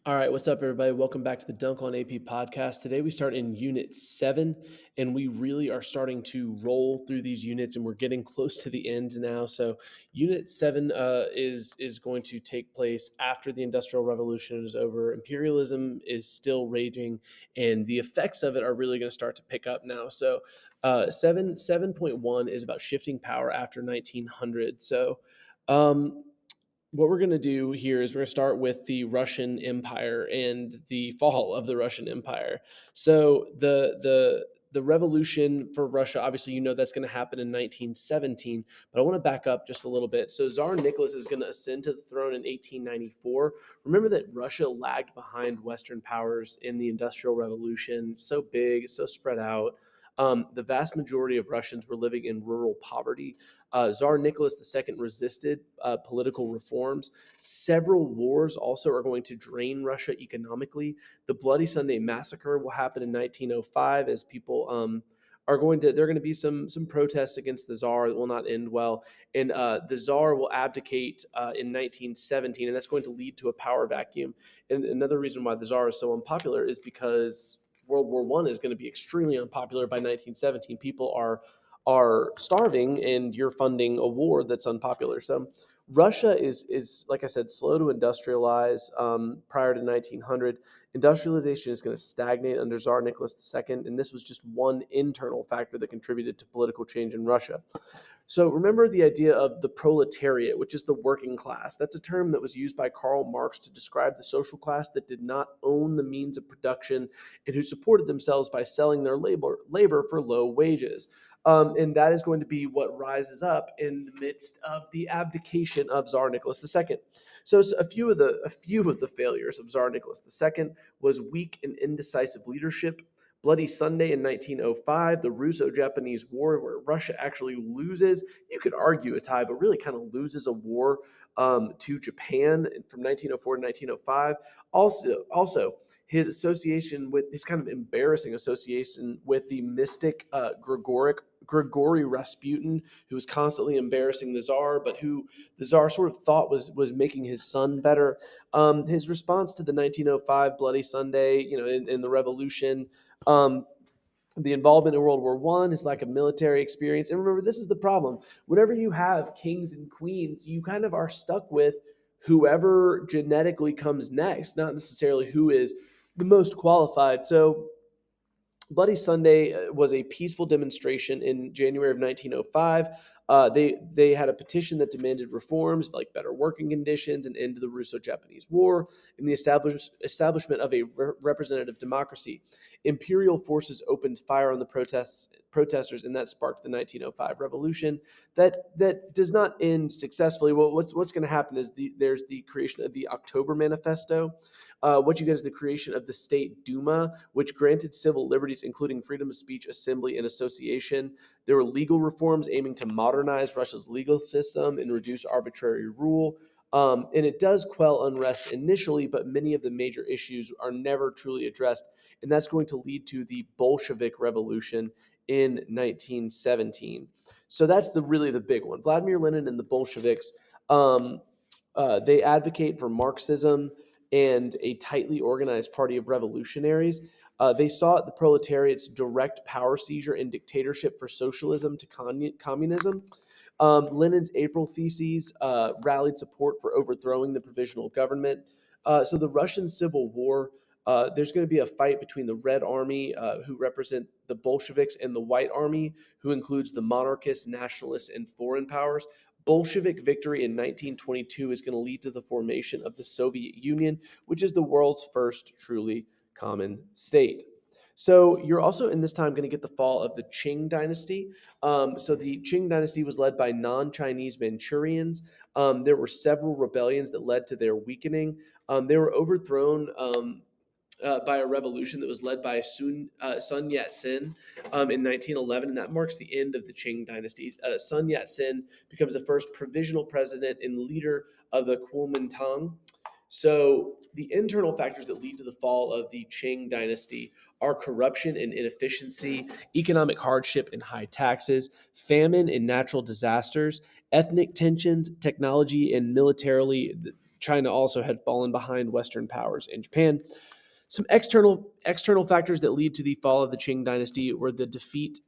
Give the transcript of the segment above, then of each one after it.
All right, what's up, everybody? Welcome back to the Dunk on AP podcast. Today we start in Unit 7, and we really are starting to roll through these units, and we're getting close to the end now. So, Unit 7 is going to take place after the Industrial Revolution is over. Imperialism is still raging, and the effects of it are really going to start to pick up now. So, 7.1 is about shifting power after 1900. Um, what we're going to do here is we're going to start with the Russian Empire and the fall of the Russian Empire. So the revolution for Russia, obviously, that's going to happen in 1917. But I want to back up just a little bit. So Tsar Nicholas is going to ascend to the throne in 1894. Remember that Russia lagged behind Western powers in the Industrial Revolution. So big, so spread out. The vast majority of Russians were living in rural poverty. Tsar Nicholas II resisted political reforms. Several wars also are going to drain Russia economically. The Bloody Sunday Massacre will happen in 1905 as people there are going to be some protests against the Tsar that will not end well, and the Tsar will abdicate in 1917, and that's going to lead to a power vacuum. And another reason why the Tsar is so unpopular is because World War One is going to be extremely unpopular by 1917. People are starving, and you're funding a war that's unpopular. So Russia is like I said, slow to industrialize prior to 1900. Industrialization is going to stagnate under Tsar Nicholas II, and this was just one internal factor that contributed to political change in Russia. So remember the idea of the proletariat, which is the working class. That's a term that was used by Karl Marx to describe the social class that did not own the means of production and who supported themselves by selling their labor for low wages. And that is going to be what rises up in the midst of the abdication of Tsar Nicholas II. So a few of the failures of Tsar Nicholas II was weak and indecisive leadership. Bloody Sunday in 1905, the Russo-Japanese War, where Russia actually loses. You could argue a tie, but really kind of loses a war to Japan from 1904 to 1905. Also, his association with his kind of embarrassing association with the mystic Grigory Rasputin, who was constantly embarrassing the Tsar, but who the Tsar sort of thought was making his son better. His response to the 1905 Bloody Sunday, in the revolution, um, the involvement in World War One, his lack of military experience. And remember, this is the problem. Whenever you have kings and queens, you kind of are stuck with whoever genetically comes next, not necessarily who is the most qualified. So Bloody Sunday was a peaceful demonstration in January of 1905. They had a petition that demanded reforms like better working conditions, an end to the Russo-Japanese War, and the establishment of a representative democracy. Imperial forces opened fire on the protesters, and that sparked the 1905 revolution. That does not end successfully. Well, what's going to happen is there's the creation of the October Manifesto. What you get is the creation of the State Duma, which granted civil liberties, including freedom of speech, assembly, and association. There were legal reforms aiming to modernize Russia's legal system and reduce arbitrary rule. And it does quell unrest initially, but many of the major issues are never truly addressed. And that's going to lead to the Bolshevik Revolution in 1917. So that's really the big one. Vladimir Lenin and the Bolsheviks, they advocate for Marxism and a tightly organized party of revolutionaries. They sought the proletariat's direct power seizure and dictatorship for socialism to communism. Lenin's April theses rallied support for overthrowing the provisional government. So the Russian Civil War, there's going to be a fight between the Red Army, who represent the Bolsheviks, and the White Army, who includes the monarchists, nationalists, and foreign powers. Bolshevik victory in 1922 is going to lead to the formation of the Soviet Union, which is the world's first truly common state. So you're also in this time going to get the fall of the Qing dynasty. So the Qing dynasty was led by non-Chinese Manchurians. There were several rebellions that led to their weakening. They were overthrown by a revolution that was led by Sun Yat-sen in 1911, and that marks the end of the Qing dynasty. Sun Yat-sen becomes the first provisional president and leader of the Kuomintang. So the internal factors that lead to the fall of the Qing dynasty are corruption and inefficiency, economic hardship and high taxes, famine and natural disasters, ethnic tensions, technology and China also had fallen behind Western powers and Japan. Some external factors that lead to the fall of the Qing dynasty were their defeat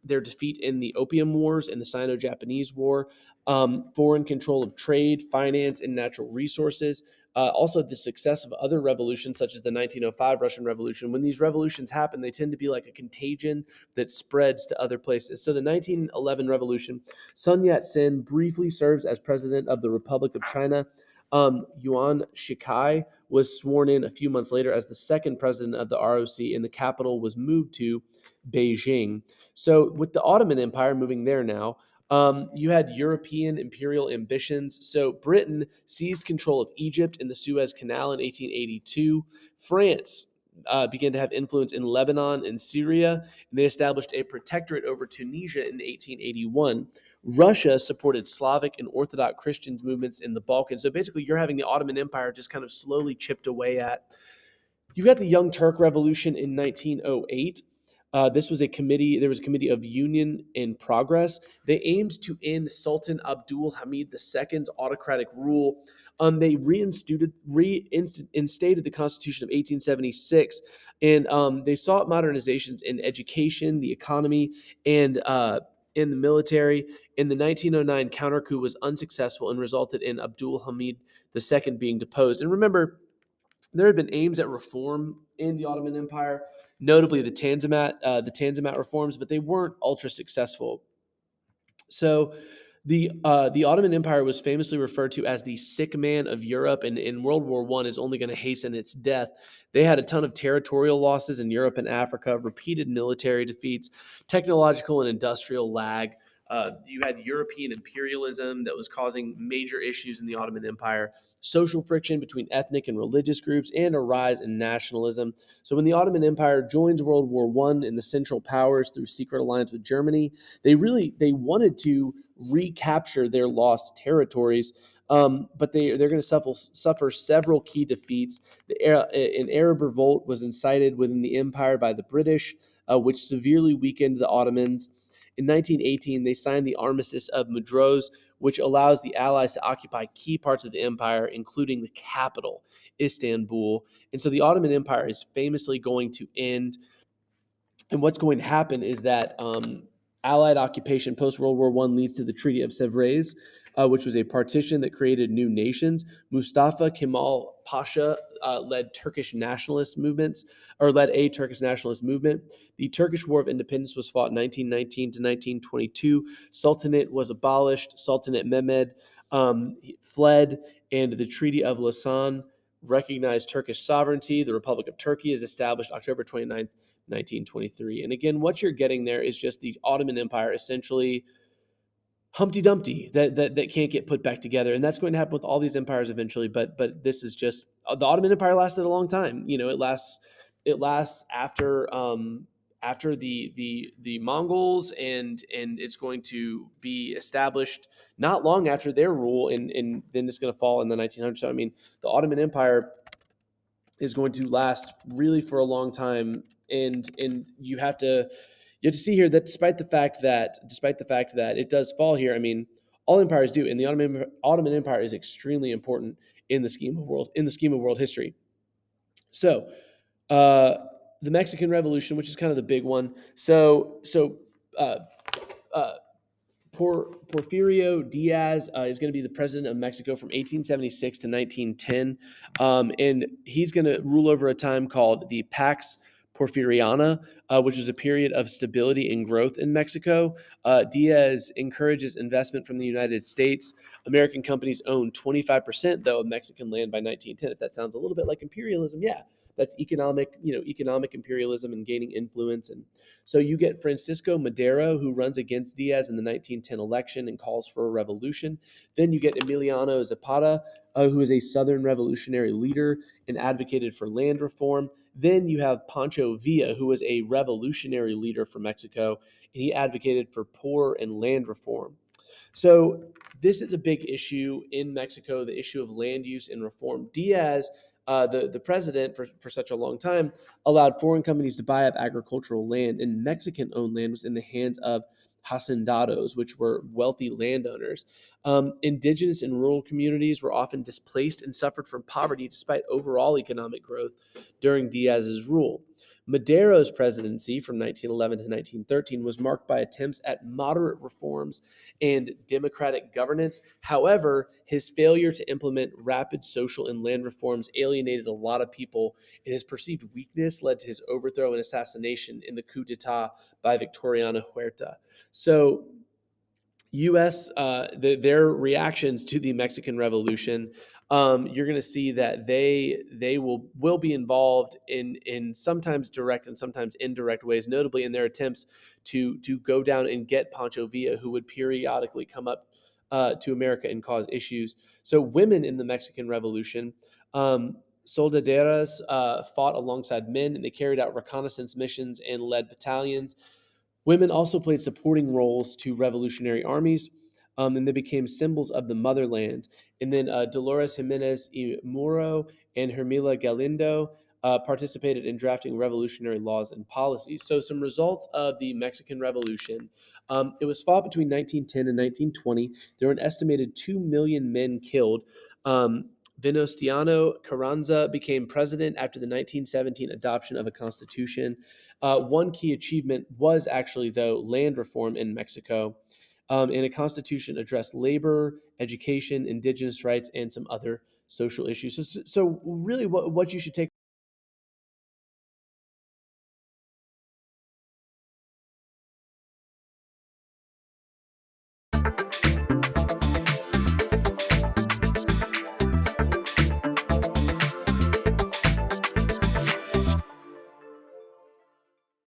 in the Opium Wars and the Sino-Japanese War, foreign control of trade, finance, and natural resources. Also, the success of other revolutions, such as the 1905 Russian Revolution. When these revolutions happen, they tend to be like a contagion that spreads to other places. So, the 1911 Revolution, Sun Yat sen briefly serves as president of the Republic of China. Yuan Shikai was sworn in a few months later as the second president of the ROC, and the capital was moved to Beijing. So, with the Ottoman Empire moving there now, you had European imperial ambitions. So, Britain seized control of Egypt and the Suez Canal in 1882. France began to have influence in Lebanon and Syria, and they established a protectorate over Tunisia in 1881. Russia supported Slavic and Orthodox Christian movements in the Balkans. So basically, you're having the Ottoman Empire just kind of slowly chipped away at. You got the Young Turk Revolution in 1908. This was a committee. There was a committee of union and progress. They aimed to end Sultan Abdul Hamid II's autocratic rule. They reinstated the Constitution of 1876, and they sought modernizations in education, the economy, and in the military. In the 1909 counter coup was unsuccessful and resulted in Abdul Hamid II being deposed. And remember, there had been aims at reform in the Ottoman Empire, notably the Tanzimat reforms, but they weren't ultra successful. So the Ottoman Empire was famously referred to as the sick man of Europe, and in World War I is only going to hasten its death. They had a ton of territorial losses in Europe and Africa, repeated military defeats, technological and industrial lag. You had European imperialism that was causing major issues in the Ottoman Empire, social friction between ethnic and religious groups, and a rise in nationalism. So when the Ottoman Empire joins World War I and the Central Powers through secret alliance with Germany, they wanted to recapture their lost territories. But they're going to suffer several key defeats. An Arab revolt was incited within the empire by the British, which severely weakened the Ottomans. In 1918, they signed the Armistice of Mudros, which allows the Allies to occupy key parts of the empire, including the capital, Istanbul. And so the Ottoman Empire is famously going to end. And what's going to happen is that Allied occupation post-World War I leads to the Treaty of Sèvres, which was a partition that created new nations. Mustafa Kemal Pasha led a Turkish nationalist movement. The Turkish War of Independence was fought in 1919 to 1922. Sultanate was abolished. Sultanate Mehmed fled, and the Treaty of Lausanne recognized Turkish sovereignty. The Republic of Turkey is established October 29th, 1923. And again, what you're getting there is just the Ottoman Empire essentially Humpty Dumpty that can't get put back together, and that's going to happen with all these empires eventually. But this is just the Ottoman Empire lasted a long time. It lasts after the Mongols, and it's going to be established not long after their rule, and then it's going to fall in the 1900s. So I mean, the Ottoman Empire is going to last really for a long time, and you have to see here that despite the fact that it does fall here, I mean, all empires do, and the Ottoman Empire is extremely important in the scheme of world history. So, the Mexican Revolution, which is kind of the big one. So uh, uh, Porfirio Diaz is going to be the president of Mexico from 1876 to 1910, and he's going to rule over a time called the Pax Porfiriana, which is a period of stability and growth in Mexico. Diaz encourages investment from the United States. American companies own 25%, though, of Mexican land by 1910. If that sounds a little bit like imperialism, yeah, that's economic imperialism and gaining influence. And so you get Francisco Madero, who runs against Diaz in the 1910 election and calls for a revolution. Then you get Emiliano Zapata, who is a Southern revolutionary leader and advocated for land reform. Then you have Pancho Villa, who was a revolutionary leader for Mexico, and he advocated for poor and land reform. So this is a big issue in Mexico, the issue of land use and reform. Diaz, the president for such a long time, allowed foreign companies to buy up agricultural land, and Mexican-owned land was in the hands of hacendados, which were wealthy landowners. Indigenous and rural communities were often displaced and suffered from poverty despite overall economic growth during Diaz's rule. Madero's presidency from 1911 to 1913 was marked by attempts at moderate reforms and democratic governance. However, his failure to implement rapid social and land reforms alienated a lot of people, and his perceived weakness led to his overthrow and assassination in the coup d'etat by Victoriano Huerta. So U.S. Their reactions to the Mexican Revolution, you're going to see that they will be involved in sometimes direct and sometimes indirect ways, notably in their attempts to go down and get Pancho Villa, who would periodically come up to America and cause issues. So women in the Mexican Revolution. Soldaderas fought alongside men, and they carried out reconnaissance missions and led battalions. Women also played supporting roles to revolutionary armies, and they became symbols of the motherland. And then Dolores Jimenez y Muro and Hermila Galindo participated in drafting revolutionary laws and policies. So, some results of the Mexican Revolution. It was fought between 1910 and 1920. There were an estimated 2 million men killed. Venustiano Carranza became president after the 1917 adoption of a constitution. One key achievement was actually, though, land reform in Mexico. And a constitution addressed labor, education, indigenous rights, and some other social issues. So really, what you should take